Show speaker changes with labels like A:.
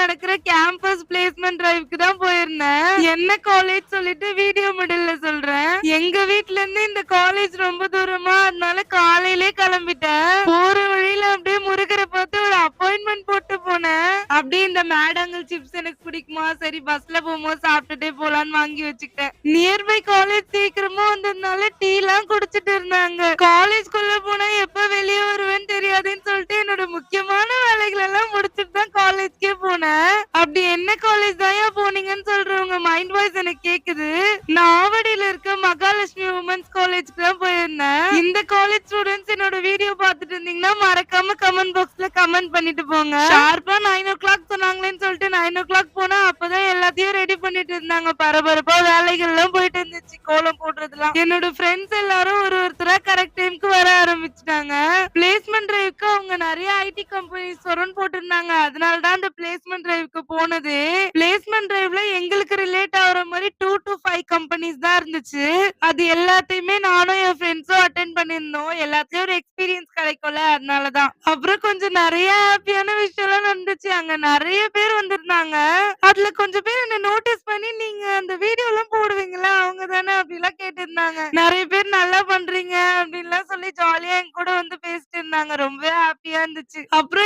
A: நடக்கிற campus placement டிரைவ்க்கு தான் போயிருந்தேன். என்ன காலேஜ் சொல்லிட்டு வீடியோ மிடில்ல சொல்றேன். எங்க வீட்ல இருந்து இந்த காலேஜ் ரொம்ப தூரமா, அதனால காலையிலே கிளம்பிட்டேன். போற வழியில அப்படியே முருகரை பார்த்து ஒரு அப்பாயின்மெண்ட் போட்டு போனேன். அப்படியே இந்த மேடங்கள் சிப்ஸ் எனக்கு பிடிக்குமா, சரி பஸ்ல போகும்போது சாப்பிட்டுட்டே போலான்னு வாங்கி வச்சுக்கிட்டேன். நியர்பை காலேஜ் சீக்கிரமா வந்ததுனால டீ எல்லாம் குடிச்சிட்டு இருந்தாங்க. காலேஜ்குள்ள போனா எப்ப வெளியே வருவேன்னு தெரியாதுன்னு சொல்லிட்டு என்னோட முக்கியமான வேலைகள் எல்லாம் முடிச்சிட்டு தான் காலேஜ்க்கே போனேன். அப்படி என்ன காலேஜ் தாயா போனீங்கன்னு சொல்றவங்க மைண்ட் வாய்ஸ் எனக்கு கேக்குது. நான் ஆவடியில இருக்க மகாலட்சுமி உமன்ஸ் காலேஜ்க்கு தான் போயிருந்தேன். இந்த காலேஜ் ஸ்டூடெண்ட்ஸ் என்னோட வீடியோ பார்த்துட்டு இருந்தீங்கன்னா மறக்காம கமெண்ட் பாக்ஸ்ல கமெண்ட் பண்ணிட்டு போங்க. ஷார்ப்பா 9 o'clock சொன்னாங்களேன்னு சொல்லிட்டு 9 o'clock போனா அப்பதான் எல்லாத்தையும் ரெடி பண்ணிட்டு இருந்தாங்க. பரபரப்பா வேலைகள் எல்லாம் போயிட்டு இருந்துச்சு, கோலம் போடுறதுலாம். என்னோட ஃப்ரெண்ட்ஸ் எல்லாரும் ஒருத்தரா கரெக்ட் டைம்க்கு வர ஆரம்பிச்சுட்டாங்க. பிளேஸ்மெண்ட் டிரைவ்க்கு அவங்க நிறைய ஐடி கம்பெனிஸ் வரணும்னு போட்டிருந்தாங்க. அதனால தான் அந்த பிளேஸ்மெண்ட் டிரைவ்க்கு போனது. பிளேஸ்மெண்ட் டிரைவ்ல எங்களுக்கு ரிலேட் ஆகுற மாதிரி 2 to 5 கம்பெனிஸ் தான் இருந்துச்சு. அது எல்லாத்தையுமே நானும் என் ஃப்ரெண்ட்ஸும் அட்டென்ட் பண்ணிருந்தோம். எல்லாத்தையும் ஒரு எக்ஸ்பீரியன்ஸ் கிடைக்கும்ல, அதனாலதான். அப்புறம் கொஞ்சம் நிறைய ஹாப்பியான விஷயம் எல்லாம் நடந்துச்சு. அங்க நிறைய பேர் வந்திருந்தாங்க. அதுல கொஞ்சம் பேர் என்ன நோட்டீஸ் பண்ணி, நீங்க அந்த வீடியோ எல்லாம் போடுவீங்களா, அவங்க தானே அப்படிலாம் கேட்டிருந்தாங்க. நிறைய பேர் நல்லா பண்றீங்க அப்படின்லாம் சொல்லி ஜாலியா என் கூட வந்து பேசிட்டு இருந்தாங்க. ரொம்ப ஹாப்பியா இருந்துச்சு. அப்புறம்